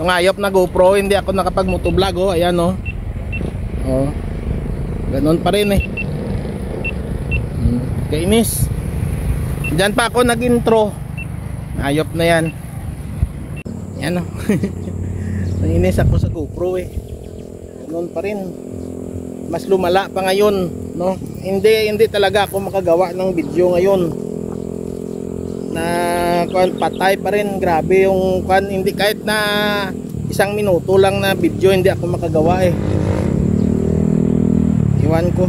Itong hayop na GoPro, hindi ako nakapag-motovlog, oh. Ayan, oh. Oh. Ganon pa rin, eh. Kainis. Diyan pa ako nag-intro. Hayop na yan. Yan, oh. Nainis ako sa GoPro, eh. Ganon pa rin. Mas lumala pa ngayon, no? Hindi talaga ako makagawa ng video ngayon. Na kuan, patay pa rin. Grabe yung kuan, hindi kahit na 1 minuto lang na video hindi ako makagawa, eh. Iwan ko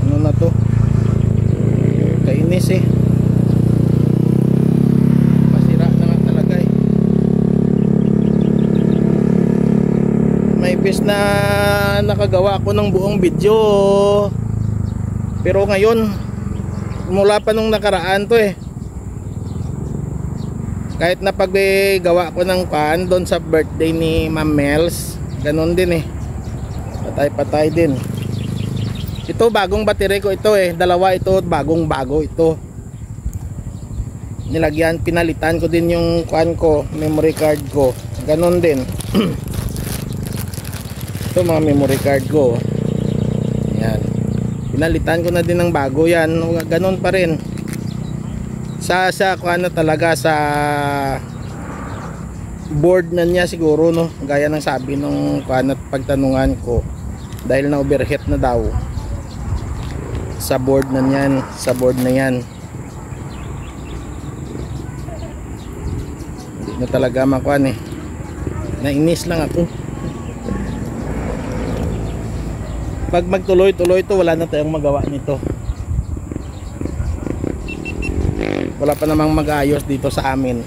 ano na to, kainis, eh. Masira na nga talaga, eh. May bis na nakagawa ako ng buong video, pero ngayon mula pa nung nakaraan to, eh. Kahit na paggawa ko ng pan doon sa birthday ni Ma'am Mels, ganun din, eh. Patay din. Ito bagong battery ko ito, eh. Dalawa ito, bagong-bago ito. Nilagyan, pinalitan ko din yung pan ko, memory card ko. Ganun din. Ito mga memory card ko. Yan. Pinalitan ko na din ng bago yan. Ganun pa rin. Sa kuan na talaga, sa board na niya siguro, no, gaya ng sabi nung kuan at pagtanungan ko, dahil na overheat na daw sa board na niyan, sa board na yan. Hindi na talaga makuan, eh. Nainis lang ako. Pag magtuloy-tuloy to, wala na tayong magawa nito. Wala pa namang mag-ayos dito sa amin.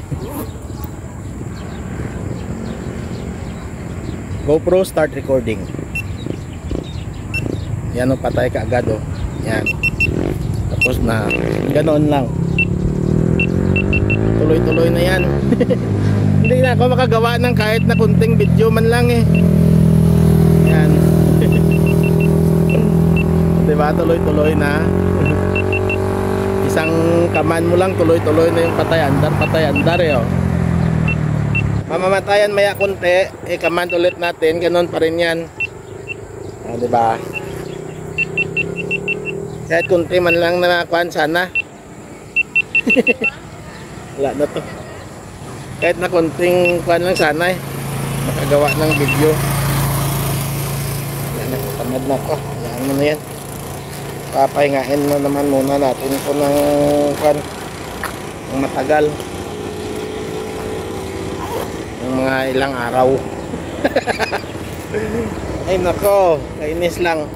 GoPro, start recording. Yan, o, patay ka agad, o. Yan. Tapos na, ganoon lang. Tuloy-tuloy na yan. Hindi na ako makagawa ng kahit na kunting video man lang, eh. Yan. Diba, tuloy-tuloy na. Isang kaman mo lang, tuloy-tuloy na yung patay andar, eh, oh. Mamamatayan maya konti, eh, kaman ulit natin, ganun pa rin yan. Ah, diba? Kahit kunti man lang na nakuhan sana. Wala na to. Kahit na kunting kuhan lang sana, eh, makagawa ng video. Yan, tamad na ko. Yan mo na yan. Papahingain mo naman muna natin ito ng matagal, ng mga ilang araw. Ay nako, kainis lang.